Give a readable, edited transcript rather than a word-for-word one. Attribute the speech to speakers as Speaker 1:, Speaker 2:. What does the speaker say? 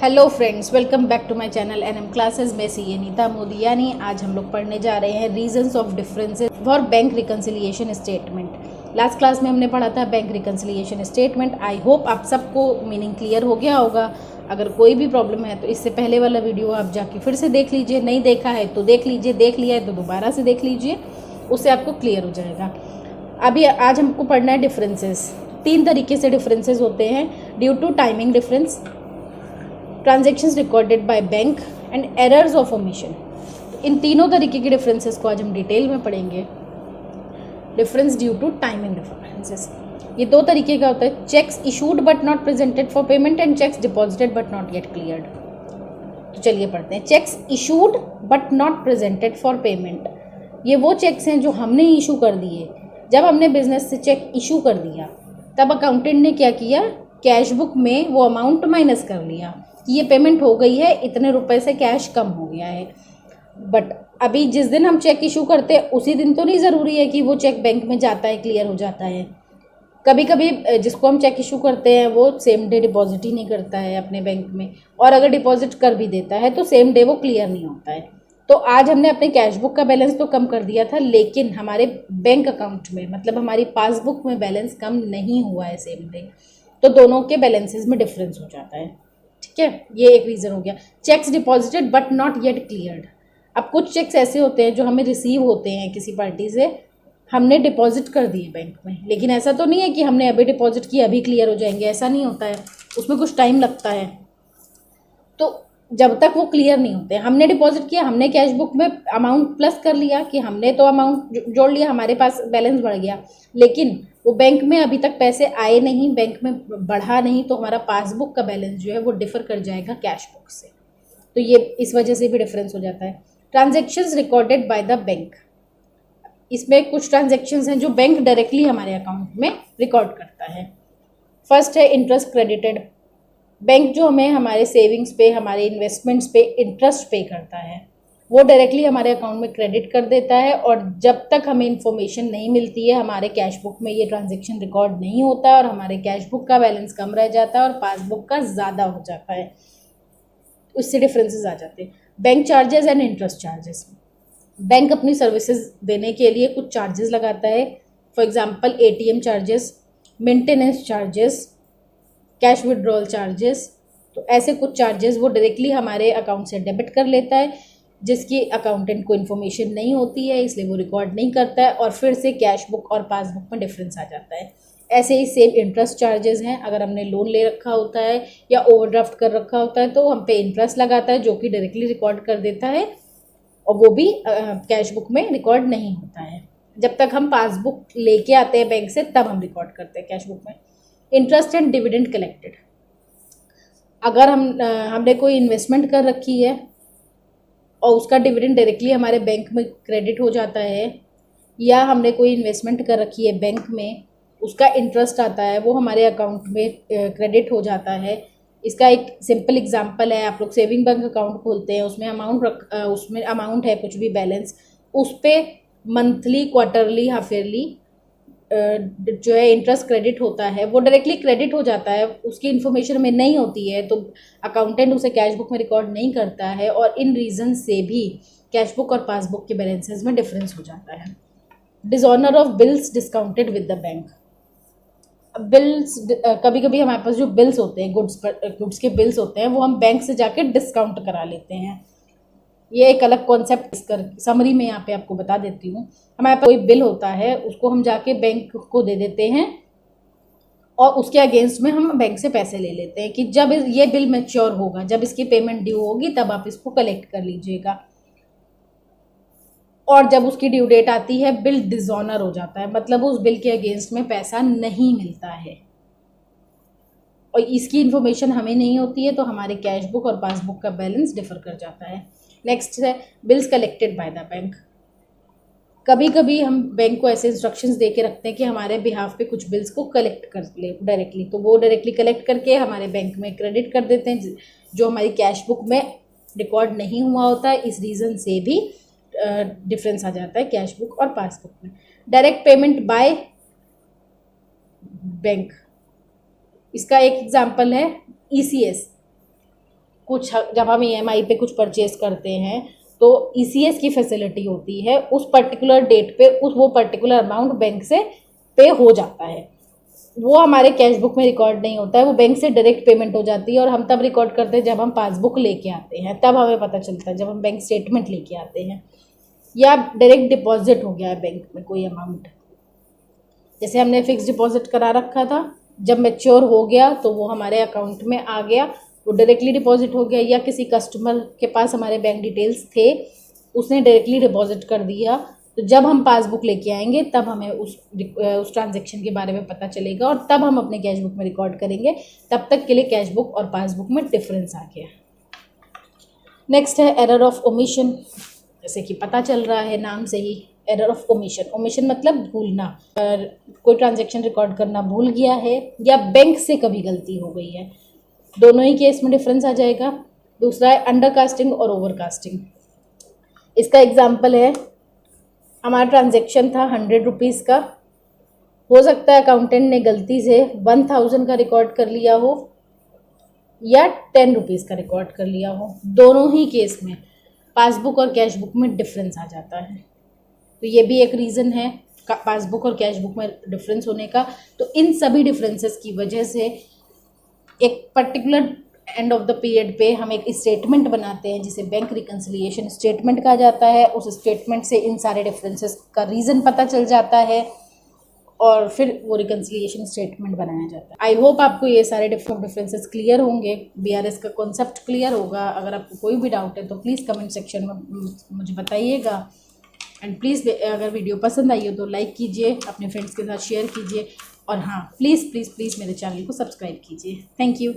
Speaker 1: Hello friends, welcome back to my channel NM classes में सी नीता मोदी। यानी आज हम लोग पढ़ने जा रहे हैं reasons of differences for bank reconciliation statement. Last class में हमने पढ़ा था bank reconciliation statement. I hope आप सबको मीनिंग क्लियर हो गया होगा। अगर कोई भी प्रॉब्लम है तो इससे पहले वाला वीडियो आप जाके फिर से देख लीजिए। नहीं देखा है तो देख लीजिए, देख लिया है तो दोबारा से देख लीजिए, उससे आपको क्लियर हो जाएगा। अभी आज हमको पढ़ना है डिफरेंसेस। 3 तरीके से डिफरेंसेस होते हैं: due to timing difference, transactions recorded by bank and errors of omission. इन तीनों तरीके के डिफरेंसेस को आज हम डिटेल में पढ़ेंगे। Difference due to timing differences, ये 2 तरीके का होता है: cheques issued but not presented for payment and cheques deposited but not yet cleared. तो चलिए पढ़ते हैं। Cheques issued but not presented for payment, ये वो चेक्स हैं जो हमने इशू कर दिए। जब हमने बिजनेस से चेक इशू कर दिया तब अकाउंटेंट ने क्या किया, कैश बुक में वो अमाउंट माइनस कर लिया कि ये पेमेंट हो गई है, इतने रुपए से कैश कम हो गया है। बट अभी जिस दिन हम चेक इशू करते हैं उसी दिन तो नहीं ज़रूरी है कि वो चेक बैंक में जाता है, क्लियर हो जाता है। कभी कभी जिसको हम चेक इशू करते हैं वो सेम डे डिपॉजिट ही नहीं करता है अपने बैंक में, और अगर डिपॉजिट कर भी देता है तो सेम डे वो क्लियर नहीं होता है। तो आज हमने अपने कैश बुक का बैलेंस तो कम कर दिया था, लेकिन हमारे बैंक अकाउंट में मतलब हमारी पासबुक में बैलेंस कम नहीं हुआ है सेम डे। तो दोनों के बैलेंसेस में डिफरेंस हो जाता है। ठीक है, ये एक रीज़न हो गया। Checks deposited but not yet cleared. अब कुछ चेक्स ऐसे होते हैं जो हमें रिसीव होते हैं किसी पार्टी से, हमने डिपॉजिट कर दिए बैंक में, लेकिन ऐसा तो नहीं है कि हमने अभी डिपॉजिट किया अभी क्लियर हो जाएंगे, ऐसा नहीं होता है। उसमें कुछ टाइम लगता है। तो जब तक वो क्लियर नहीं होते, हमने डिपॉजिट किया, हमने कैश बुक में अमाउंट प्लस कर लिया कि हमने तो अमाउंट जोड़ लिया, हमारे पास बैलेंस बढ़ गया, लेकिन वो बैंक में अभी तक पैसे आए नहीं, बैंक में बढ़ा नहीं, तो हमारा पासबुक का बैलेंस जो है वो डिफर कर जाएगा कैश बुक से। तो ये इस वजह से भी डिफरेंस हो जाता है। Transactions recorded by the bank, इसमें कुछ ट्रांजेक्शन्स हैं जो बैंक डायरेक्टली हमारे अकाउंट में रिकॉर्ड करता है। फर्स्ट है इंटरेस्ट क्रेडिटेड। बैंक जो हमें हमारे सेविंग्स पे, हमारे इन्वेस्टमेंट्स पे इंटरेस्ट पे करता है, वो डायरेक्टली हमारे अकाउंट में क्रेडिट कर देता है, और जब तक हमें इन्फॉर्मेशन नहीं मिलती है हमारे कैश बुक में ये ट्रांजेक्शन रिकॉर्ड नहीं होता है, और हमारे कैश बुक का बैलेंस कम रह जाता है और पासबुक का ज़्यादा हो जाता है। उससे डिफरेंसेस आ जाते हैं। Bank charges and interest charges, bank अपनी सर्विसेज देने के लिए कुछ चार्जेस लगाता है। For example ATM charges, maintenance charges, cash withdrawal charges. तो ऐसे कुछ चार्जेस वो डायरेक्टली हमारे अकाउंट से डेबिट कर लेता है, जिसकी अकाउंटेंट को इन्फॉर्मेशन नहीं होती है, इसलिए वो रिकॉर्ड नहीं करता है, और फिर से कैश बुक और पासबुक में डिफरेंस आ जाता है। ऐसे ही सेम इंटरेस्ट चार्जेस हैं। अगर हमने लोन ले रखा होता है या ओवरड्राफ्ट कर रखा होता है तो हम पे इंटरेस्ट लगाता है, जो कि डायरेक्टली रिकॉर्ड कर देता है, और वो भी कैश बुक में रिकॉर्ड नहीं होता है। जब तक हम पासबुक लेके आते हैं बैंक से तब हम रिकॉर्ड करते हैं कैश बुक में। इंटरेस्ट एंड डिविडेंड कलेक्टेड, अगर हमने कोई इन्वेस्टमेंट कर रखी है और उसका डिविडेंड डायरेक्टली हमारे बैंक में क्रेडिट हो जाता है, या हमने कोई इन्वेस्टमेंट कर रखी है बैंक में, उसका इंटरेस्ट आता है, वो हमारे अकाउंट में क्रेडिट हो जाता है। इसका एक सिंपल एग्जांपल है, आप लोग सेविंग बैंक अकाउंट खोलते हैं, उसमें अमाउंट है कुछ भी बैलेंस, उस पर मंथली, क्वार्टरली, हाफ ईयरली जो है इंटरेस्ट क्रेडिट होता है, वो डायरेक्टली क्रेडिट हो जाता है, उसकी इन्फॉर्मेशन में नहीं होती है, तो अकाउंटेंट उसे कैश बुक में रिकॉर्ड नहीं करता है, और इन रीज़न से भी कैश बुक और पासबुक के बैलेंसेस में डिफरेंस हो जाता है। Dishonour of bills discounted with the bank. Bills, कभी कभी हमारे पास जो बिल्स होते हैं, गुड्स के बिल्स होते हैं, वो हम बैंक से जाके डिस्काउंट करा लेते हैं। ये एक अलग कॉन्सेप्ट इसकर समरी में यहाँ पे आपको बता देती हूँ। हमारे पास कोई बिल होता है, उसको हम जाके बैंक को दे देते हैं, और उसके अगेंस्ट में हम बैंक से पैसे ले लेते हैं कि जब ये बिल मैच्योर होगा, जब इसकी पेमेंट ड्यू होगी तब आप इसको कलेक्ट कर लीजिएगा। और जब उसकी ड्यू डेट आती है बिल डिसऑनर हो जाता है, मतलब उस बिल के अगेंस्ट में पैसा नहीं मिलता है, और इसकी इन्फॉर्मेशन हमें नहीं होती है, तो हमारे कैश बुक और पासबुक का बैलेंस डिफर कर जाता है। नेक्स्ट है bills collected by the bank. कभी कभी हम बैंक को ऐसे इंस्ट्रक्शंस दे के रखते हैं कि हमारे बिहाफ पे कुछ बिल्स को कलेक्ट कर ले डायरेक्टली, तो वो डायरेक्टली कलेक्ट करके हमारे बैंक में क्रेडिट कर देते हैं, जो हमारी कैश बुक में रिकॉर्ड नहीं हुआ होता है। इस रीज़न से भी डिफरेंस आ जाता है कैश बुक और पासबुक में। डायरेक्ट पेमेंट बाय बैंक, इसका एक एग्जांपल है ईसीएस। कुछ जब हम EMI पे कुछ परचेज करते हैं तो ECS की फैसिलिटी होती है, उस पर्टिकुलर डेट पे वो पर्टिकुलर अमाउंट बैंक से पे हो जाता है। वो हमारे कैश बुक में रिकॉर्ड नहीं होता है, वो बैंक से डायरेक्ट पेमेंट हो जाती है और हम तब रिकॉर्ड करते हैं जब हम पासबुक लेके आते हैं, तब हमें पता चलता है जब हम बैंक स्टेटमेंट लेके आते हैं। या डायरेक्ट डिपॉजिट हो गया है बैंक में कोई अमाउंट, जैसे हमने फिक्स डिपॉजिट करा रखा था, जब मैच्योर हो गया तो वो हमारे अकाउंट में आ गया, वो डायरेक्टली डिपॉजिट हो गया। या किसी कस्टमर के पास हमारे बैंक डिटेल्स थे, उसने डायरेक्टली डिपॉजिट कर दिया, तो जब हम पासबुक लेके आएंगे तब हमें उस ट्रांजैक्शन के बारे में पता चलेगा और तब हम अपने कैश बुक में रिकॉर्ड करेंगे। तब तक के लिए कैश बुक और पासबुक में डिफरेंस आ गया। नेक्स्ट है एरर ऑफ ओमिशन। जैसे कि पता चल रहा है नाम से ही, एरर ऑफ ओमिशन। ओमिशन मतलब भूलना, कोई ट्रांजैक्शन रिकॉर्ड करना भूल गया है या बैंक से कभी गलती हो गई है, दोनों ही केस में डिफरेंस आ जाएगा। दूसरा है अंडरकास्टिंग और ओवरकास्टिंग। इसका एग्जाम्पल है, हमारा ट्रांजैक्शन था 100 रुपीज़ का, हो सकता है अकाउंटेंट ने गलती से 1000 का रिकॉर्ड कर लिया हो या 10 रुपीज़ का रिकॉर्ड कर लिया हो। दोनों ही केस में पासबुक और कैश बुक में डिफरेंस आ जाता है। तो ये भी एक रीज़न है पासबुक और कैश बुक में डिफरेंस होने का। तो इन सभी डिफरेंसेस की वजह से एक particular end of the period पे हम एक स्टेटमेंट बनाते हैं जिसे बैंक रिकन्सिलिएशन स्टेटमेंट कहा जाता है। उस स्टेटमेंट से इन सारे डिफरेंसेस का रीज़न पता चल जाता है और फिर वो रिकन्सिलिएशन स्टेटमेंट बनाया जाता है। आई होप आपको ये सारे डिफरेंसेस क्लियर होंगे, BRS का कॉन्सेप्ट क्लियर होगा। अगर आपको कोई भी डाउट है तो प्लीज़ कमेंट सेक्शन में मुझे बताइएगा। एंड प्लीज़ अगर वीडियो पसंद आई हो तो लाइक कीजिए, अपने फ्रेंड्स के साथ शेयर कीजिए और हाँ, प्लीज़ प्लीज़ प्लीज़ मेरे चैनल को सब्सक्राइब कीजिए। Thank you.